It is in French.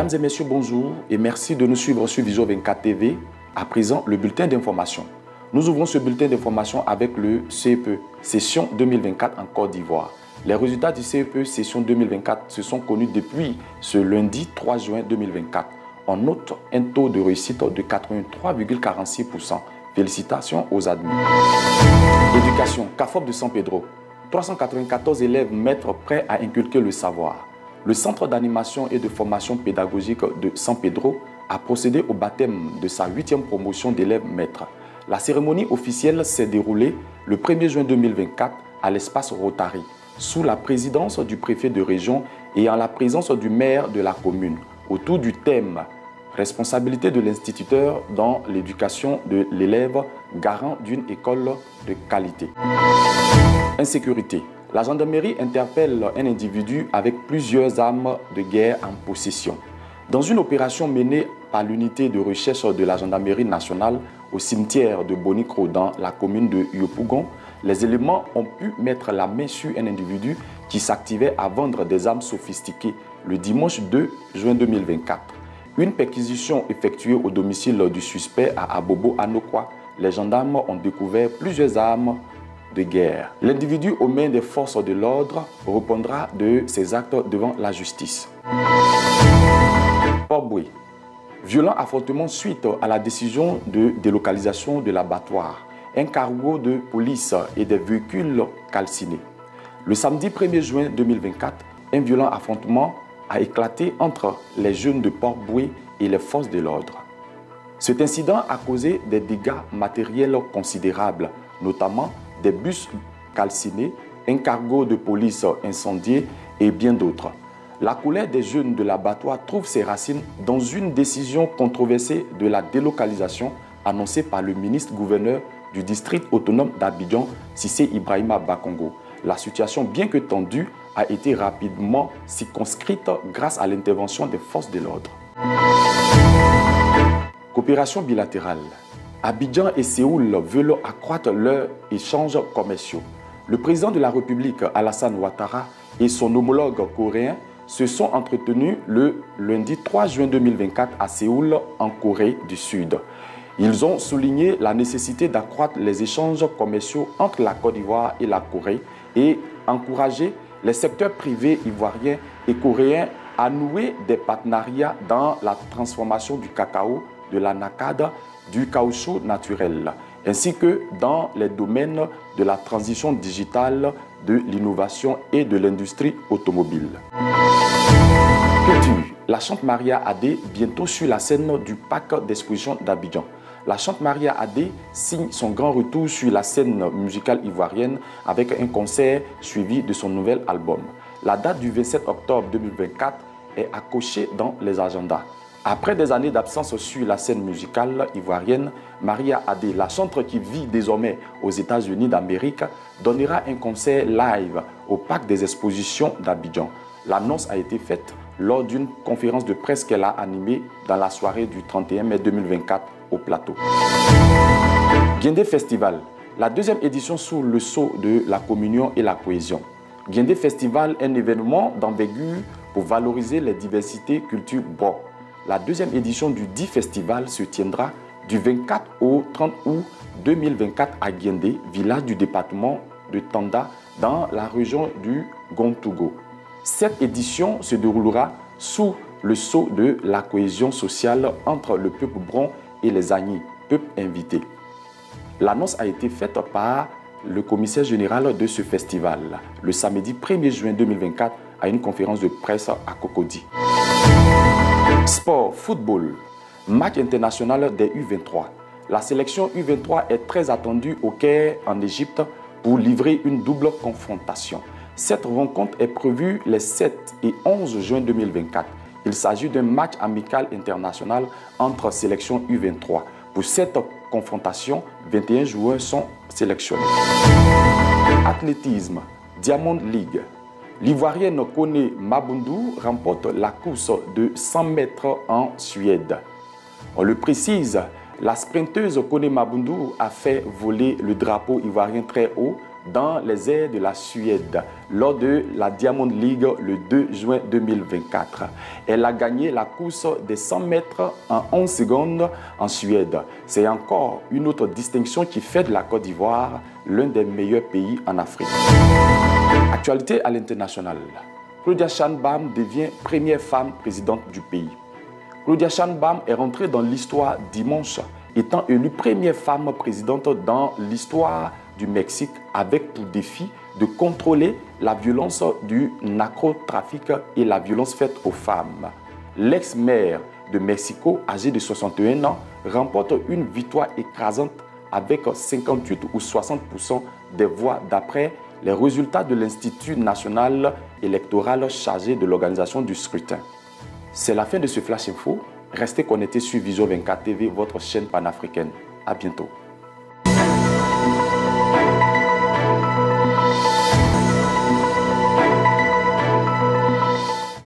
Mesdames et messieurs, bonjour et merci de nous suivre sur Vision 24 TV. À présent, le bulletin d'information. Nous ouvrons ce bulletin d'information avec le CEPE, session 2024 en Côte d'Ivoire. Les résultats du CEPE, session 2024, se sont connus depuis ce lundi 3 juin 2024. On note un taux de réussite de 83,46%. Félicitations aux admis. Éducation, CAFOP de San Pedro. 394 élèves maîtres prêts à inculquer le savoir. Le Centre d'animation et de formation pédagogique de San Pedro a procédé au baptême de sa 8e promotion d'élèves maîtres. La cérémonie officielle s'est déroulée le 1er juin 2024 à l'espace Rotary, sous la présidence du préfet de région et en la présence du maire de la commune, autour du thème « Responsabilité de l'instituteur dans l'éducation de l'élève, garant d'une école de qualité ». Insécurité. La gendarmerie interpelle un individu avec plusieurs armes de guerre en possession. Dans une opération menée par l'unité de recherche de la gendarmerie nationale au cimetière de Bonikro dans la commune de Yopougon, les éléments ont pu mettre la main sur un individu qui s'activait à vendre des armes sophistiquées le dimanche 2 juin 2024. Une perquisition effectuée au domicile du suspect à Abobo Anokwa, les gendarmes ont découvert plusieurs armes de guerre. L'individu aux mains des forces de l'ordre répondra de ses actes devant la justice. Port-Boué. Violent affrontement suite à la décision de délocalisation de l'abattoir. Un cargo de police et des véhicules calcinés. Le samedi 1er juin 2024, un violent affrontement a éclaté entre les jeunes de Port-Boué et les forces de l'ordre. Cet incident a causé des dégâts matériels considérables, notamment des bus calcinés, un cargo de police incendié et bien d'autres. La colère des jeunes de l'abattoir trouve ses racines dans une décision controversée de la délocalisation annoncée par le ministre-gouverneur du district autonome d'Abidjan, Cissé Ibrahima Bakongo. La situation, bien que tendue, a été rapidement circonscrite grâce à l'intervention des forces de l'ordre. Coopération bilatérale. Abidjan et Séoul veulent accroître leurs échanges commerciaux. Le président de la République, Alassane Ouattara, et son homologue coréen se sont entretenus le lundi 3 juin 2024 à Séoul, en Corée du Sud. Ils ont souligné la nécessité d'accroître les échanges commerciaux entre la Côte d'Ivoire et la Corée et encourager les secteurs privés ivoiriens et coréens à nouer des partenariats dans la transformation du cacao, de l'anacarde, du caoutchouc naturel, ainsi que dans les domaines de la transition digitale, de l'innovation et de l'industrie automobile. Culture. La chante Maria Adé, bientôt sur la scène du parc d'exposition d'Abidjan. La chante Maria Adé signe son grand retour sur la scène musicale ivoirienne avec un concert suivi de son nouvel album. La date du 27 octobre 2024 est à cocher dans les agendas. Après des années d'absence sur la scène musicale ivoirienne, Maria Adé, la chanteuse qui vit désormais aux États-Unis d'Amérique, donnera un concert live au Parc des Expositions d'Abidjan. L'annonce a été faite lors d'une conférence de presse qu'elle a animée dans la soirée du 31 mai 2024 au plateau. Guindé Festival, la deuxième édition sous le sceau de la communion et la cohésion. Guindé Festival, un événement d'envergure pour valoriser les diversités culturelles Bo. La deuxième édition du dit festival se tiendra du 24 au 30 août 2024 à Guindé, village du département de Tanda, dans la région du Gontougo. Cette édition se déroulera sous le sceau de la cohésion sociale entre le peuple bron et les Agnis, peuple invité. L'annonce a été faite par le commissaire général de ce festival le samedi 1er juin 2024 à une conférence de presse à Cocody. Sport, football, match international des U23. La sélection U23 est très attendue au Caire en Égypte pour livrer une double confrontation. Cette rencontre est prévue les 7 et 11 juin 2024. Il s'agit d'un match amical international entre sélections U23. Pour cette confrontation, 21 joueurs sont sélectionnés. Athlétisme, Diamond League. L'Ivoirienne Kone Mabundu remporte la course de 100 mètres en Suède. On le précise, la sprinteuse Kone Mabundu a fait voler le drapeau ivoirien très haut dans les airs de la Suède lors de la Diamond League le 2 juin 2024. Elle a gagné la course des 100 mètres en 11 secondes en Suède. C'est encore une autre distinction qui fait de la Côte d'Ivoire l'un des meilleurs pays en Afrique. Actualité à l'international. Claudia Sheinbaum devient première femme présidente du pays. Claudia Sheinbaum est rentrée dans l'histoire dimanche, étant élue première femme présidente dans l'histoire du Mexique, avec pour défi de contrôler la violence du narcotrafic et la violence faite aux femmes. L'ex-maire de Mexico, âgée de 61 ans, remporte une victoire écrasante avec 58 ou 60% des voix d'après les résultats de l'Institut national électoral chargé de l'organisation du scrutin. C'est la fin de ce Flash Info. Restez connectés sur Vision 24 TV, votre chaîne panafricaine. À bientôt.